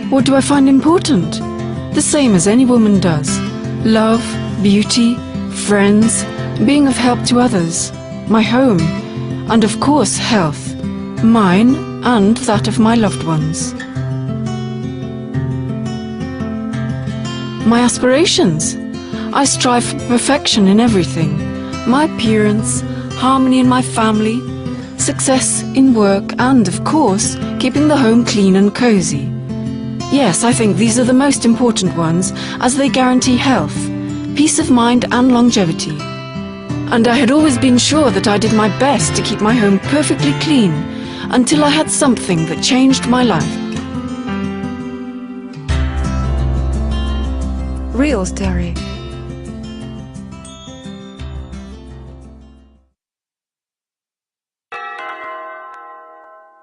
What do I find important? The same as any woman does. Love, beauty, friends, being of help to others, my home, and of course health, mine and that of my loved ones. My aspirations. I strive for perfection in everything. My appearance, harmony in my family, success in work, and of course, keeping the home clean and cozy. Yes, I think these are the most important ones, as they guarantee health, peace of mind and longevity. And I had always been sure that I did my best to keep my home perfectly clean, until I had something that changed my life. Real story.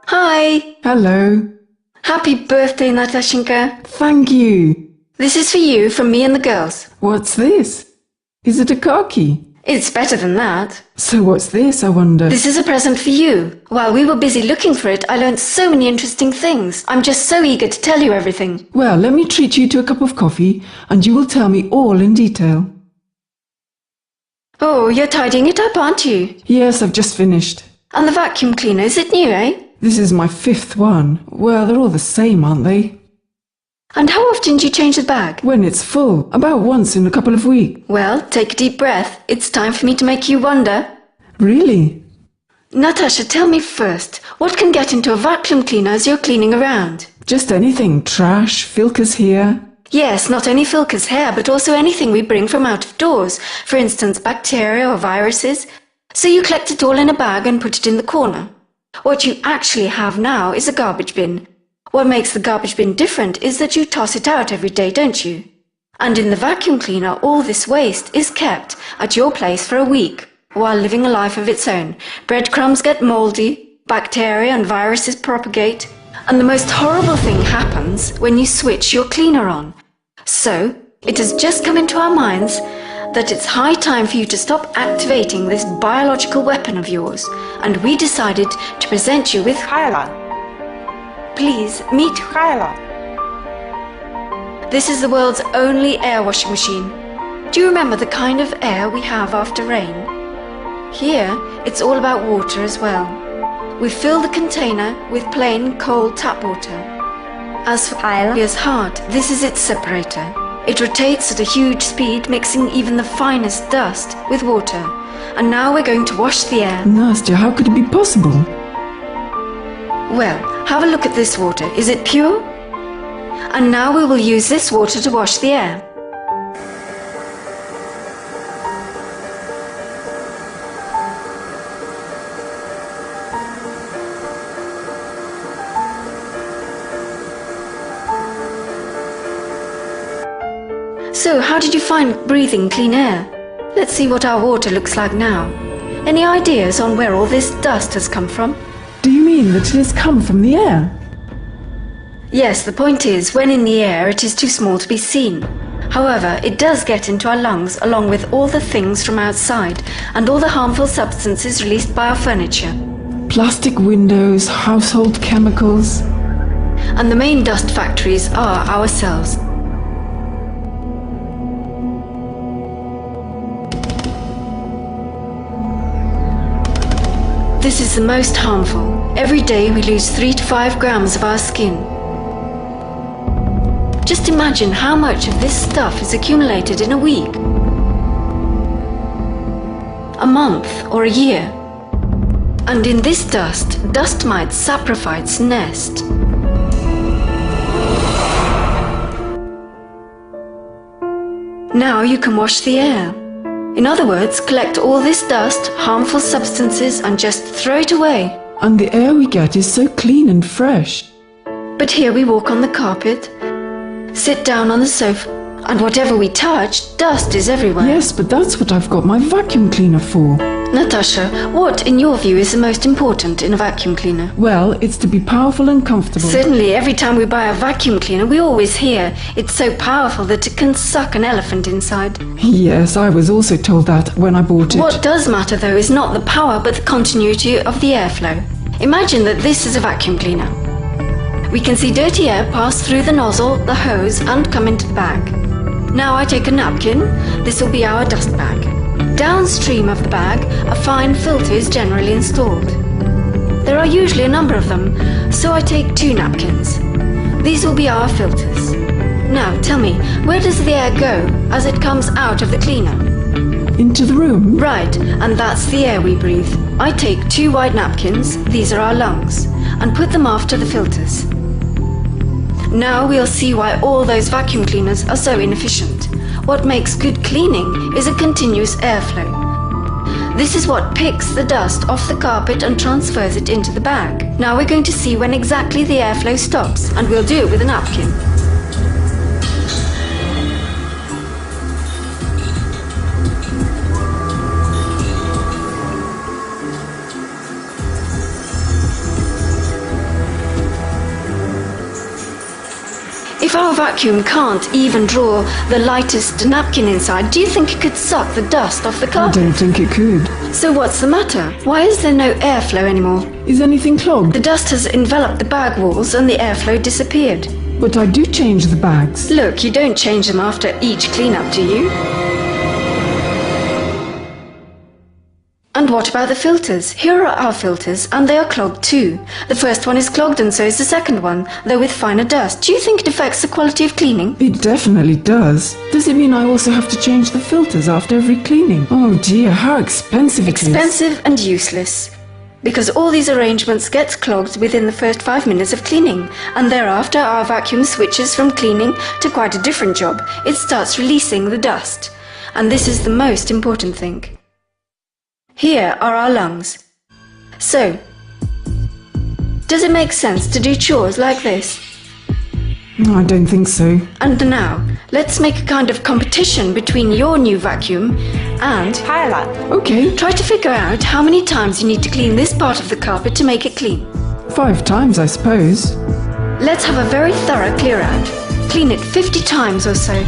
Hi! Hello. Happy birthday, Natashinka. Thank you. This is for you from me and the girls. What's this? Is it a car key? It's better than that. So what's this, I wonder? This is a present for you. While we were busy looking for it, I learned so many interesting things. I'm just so eager to tell you everything. Well, let me treat you to a cup of coffee, and you will tell me all in detail. Oh, you're tidying it up, aren't you? Yes, I've just finished. And the vacuum cleaner, is it new, eh? This is my 5th one. Well, they're all the same, aren't they? And how often do you change the bag? When it's full, about once in a couple of weeks. Well, take a deep breath. It's time for me to make you wonder. Really? Natasha, tell me first, what can get into a vacuum cleaner as you're cleaning around? Just anything. Trash, filkers here. Yes, not only filkers hair, but also anything we bring from out of doors. For instance, bacteria or viruses. So you collect it all in a bag and put it in the corner. What you actually have now is a garbage bin. What makes the garbage bin different is that you toss it out every day, don't you? And in the vacuum cleaner, all this waste is kept at your place for a week, while living a life of its own. Breadcrumbs get moldy, bacteria and viruses propagate, and the most horrible thing happens when you switch your cleaner on. So, it has just come into our minds that it's high time for you to stop activating this biological weapon of yours, and we decided to present you with HYLA. Please meet HYLA. This is the world's only air washing machine. Do you remember the kind of air we have after rain? Here, it's all about water as well. We fill the container with plain cold tap water. As for HYLA's heart, this is its separator. It rotates at a huge speed, mixing even the finest dust with water. And now we're going to wash the air. Nastya, how could it be possible? Well, have a look at this water. Is it pure? And now we will use this water to wash the air. So, how did you find breathing clean air? Let's see what our water looks like now. Any ideas on where all this dust has come from? Do you mean that it has come from the air? Yes, the point is, when in the air, it is too small to be seen. However, it does get into our lungs along with all the things from outside and all the harmful substances released by our furniture. Plastic windows, household chemicals. And the main dust factories are ourselves. This is the most harmful. Every day we lose 3 to 5 grams of our skin. Just imagine how much of this stuff is accumulated in a week, a month or a year. And in this dust mites saprophytes nest. Now you can wash the air. In other words, collect all this dust, harmful substances, and just throw it away. And the air we get is so clean and fresh. But here we walk on the carpet, sit down on the sofa, and whatever we touch, dust is everywhere. Yes, but that's what I've got my vacuum cleaner for. Natasha, what, in your view, is the most important in a vacuum cleaner? Well, it's to be powerful and comfortable. Certainly, every time we buy a vacuum cleaner, we always hear it's so powerful that it can suck an elephant inside. Yes, I was also told that when I bought it. What does matter, though, is not the power, but the continuity of the airflow. Imagine that this is a vacuum cleaner. We can see dirty air pass through the nozzle, the hose, and come into the bag. Now I take a napkin. This will be our dust bag. Downstream of the bag, a fine filter is generally installed. There are usually a number of them, so I take 2 napkins. These will be our filters. Now tell me, where does the air go as it comes out of the cleaner? Into the room? Right, and that's the air we breathe. I take 2 white napkins, these are our lungs, and put them after the filters. Now we'll see why all those vacuum cleaners are so inefficient. What makes good cleaning is a continuous airflow. This is what picks the dust off the carpet and transfers it into the bag. Now we're going to see when exactly the airflow stops, and we'll do it with a napkin. If our vacuum can't even draw the lightest napkin inside, do you think it could suck the dust off the carpet? I don't think it could. So what's the matter? Why is there no airflow anymore? Is anything clogged? The dust has enveloped the bag walls and the airflow disappeared. But I do change the bags. Look, you don't change them after each cleanup, do you? And what about the filters? Here are our filters, and they are clogged too. The first one is clogged and so is the second one, though with finer dust. Do you think it affects the quality of cleaning? It definitely does. Does it mean I also have to change the filters after every cleaning? Oh dear, how expensive it is. Expensive and useless. Because all these arrangements get clogged within the first 5 minutes of cleaning, and thereafter our vacuum switches from cleaning to quite a different job. It starts releasing the dust. And this is the most important thing. Here are our lungs. So, does it make sense to do chores like this? No, I don't think so. And now, let's make a kind of competition between your new vacuum and HYLA. Okay. Try to figure out how many times you need to clean this part of the carpet to make it clean. 5 times, I suppose. Let's have a very thorough clear out. Clean it 50 times or so.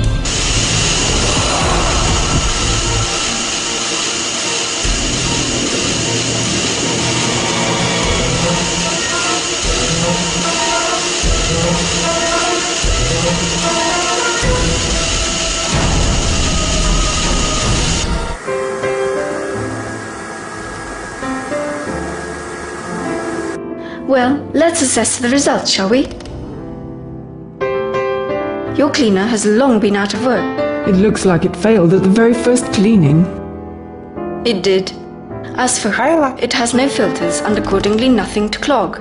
Well, let's assess the results, shall we? Your cleaner has long been out of work. It looks like it failed at the very first cleaning. It did. As for HYLA, it has no filters and accordingly nothing to clog.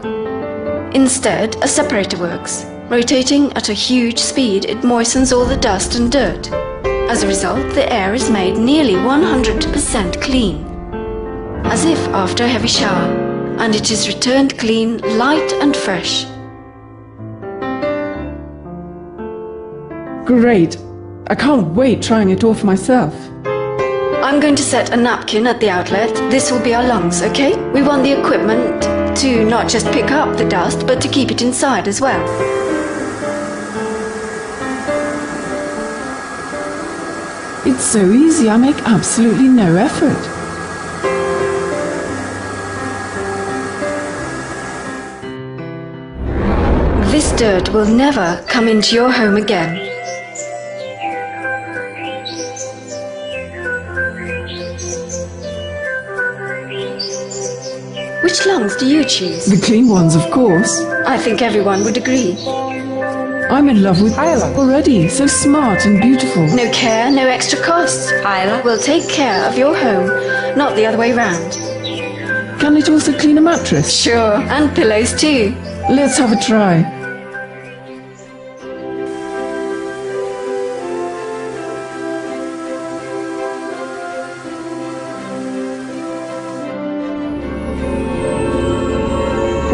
Instead, a separator works. Rotating at a huge speed, it moistens all the dust and dirt. As a result, the air is made nearly 100% clean, as if after a heavy shower, and it is returned clean, light and fresh. Great. I can't wait trying it off myself. I'm going to set a napkin at the outlet. This will be our lungs, okay? We want the equipment to not just pick up the dust, but to keep it inside as well. It's so easy, I make absolutely no effort. This dirt will never come into your home again. Which lungs do you choose? The clean ones, of course. I think everyone would agree. I'm in love with HYLA already. So smart and beautiful. No care, no extra costs. HYLA will take care of your home, not the other way round. Can it also clean a mattress? Sure, and pillows too. Let's have a try.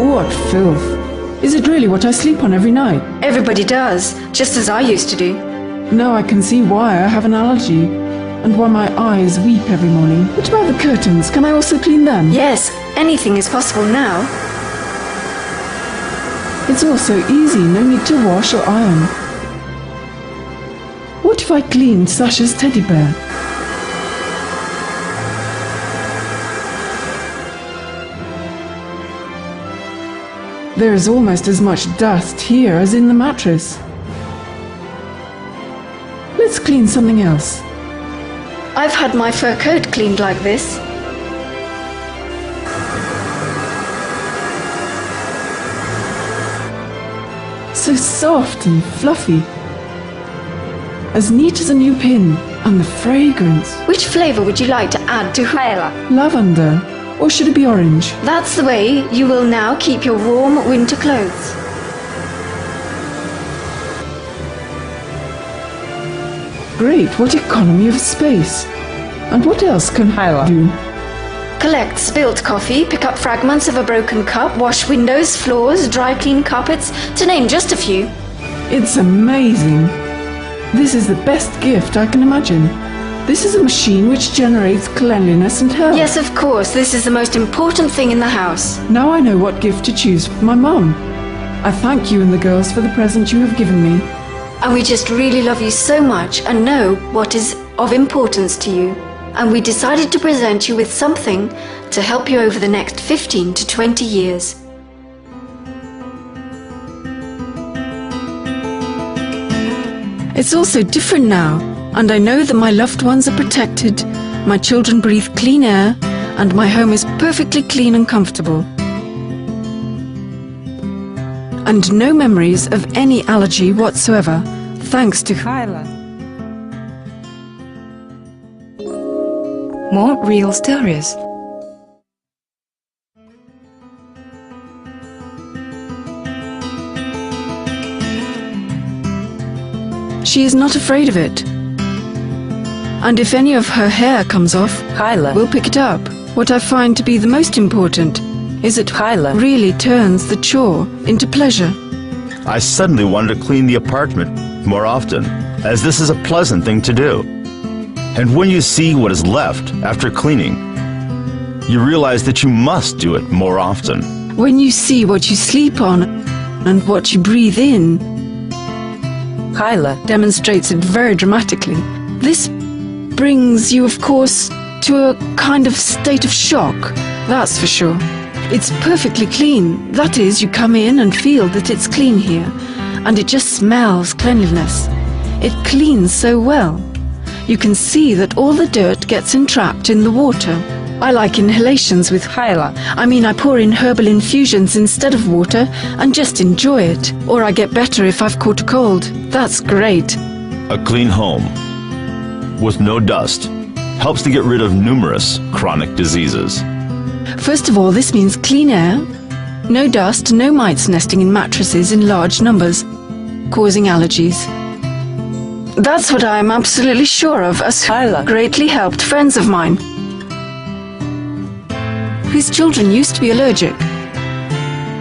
What filth! Is it really what I sleep on every night? Everybody does, just as I used to do. No, I can see why. I have an allergy. and why my eyes weep every morning. What about the curtains? Can I also clean them? Yes, anything is possible now. It's all so easy, no need to wash or iron. What if I cleaned Sasha's teddy bear? There is almost as much dust here as in the mattress. Let's clean something else. I've had my fur coat cleaned like this. So soft and fluffy. As neat as a new pin. And the fragrance. Which flavour would you like to add to HYLA? Lavender. Or should it be orange? That's the way you will now keep your warm winter clothes. Great, what economy of space. And what else can HYLA do? Collect spilt coffee, pick up fragments of a broken cup, wash windows, floors, dry clean carpets, to name just a few. It's amazing. This is the best gift I can imagine. This is a machine which generates cleanliness and health. Yes, of course, this is the most important thing in the house. Now I know what gift to choose for my mum. I thank you and the girls for the present you have given me. And we just really love you so much and know what is of importance to you. And we decided to present you with something to help you over the next 15 to 20 years. It's all so different now, and I know that my loved ones are protected, my children breathe clean air, and my home is perfectly clean and comfortable. And no memories of any allergy whatsoever, thanks to HYLA. More real stories. She is not afraid of it. And if any of her hair comes off, HYLA we'll pick it up. What I find to be the most important is that HYLA really turns the chore into pleasure. I suddenly wanted to clean the apartment more often, as this is a pleasant thing to do. And when you see what is left after cleaning, you realize that you must do it more often. When you see what you sleep on and what you breathe in, HYLA demonstrates it very dramatically. This brings you, of course, to a kind of state of shock, that's for sure. It's perfectly clean. That is, you come in and feel that it's clean here, and it just smells cleanliness. It cleans so well. You can see that all the dirt gets entrapped in the water. I like inhalations with HYLA. I mean, I pour in herbal infusions instead of water and just enjoy it. Or I get better if I've caught a cold. That's great. A clean home with no dust helps to get rid of numerous chronic diseases. First of all, this means clean air, no dust, no mites nesting in mattresses in large numbers, causing allergies. That's what I am absolutely sure of, as HYLA greatly helped friends of mine whose children used to be allergic.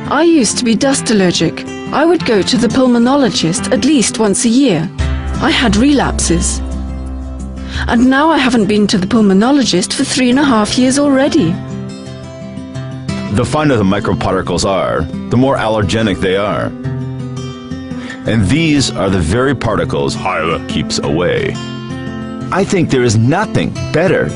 I used to be dust allergic. I would go to the pulmonologist at least once a year. I had relapses. And now I haven't been to the pulmonologist for 3.5 years already. The finer the microparticles are, the more allergenic they are. And these are the very particles HYLA keeps away. I think there is nothing better.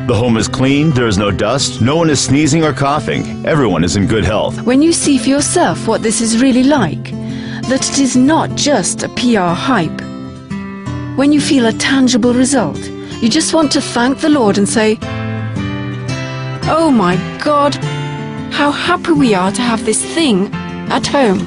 The home is clean, there is no dust, no one is sneezing or coughing, everyone is in good health. When you see for yourself what this is really like, that it is not just a PR hype, when you feel a tangible result, you just want to thank the Lord and say, "Oh my God, how happy we are to have this thing at home."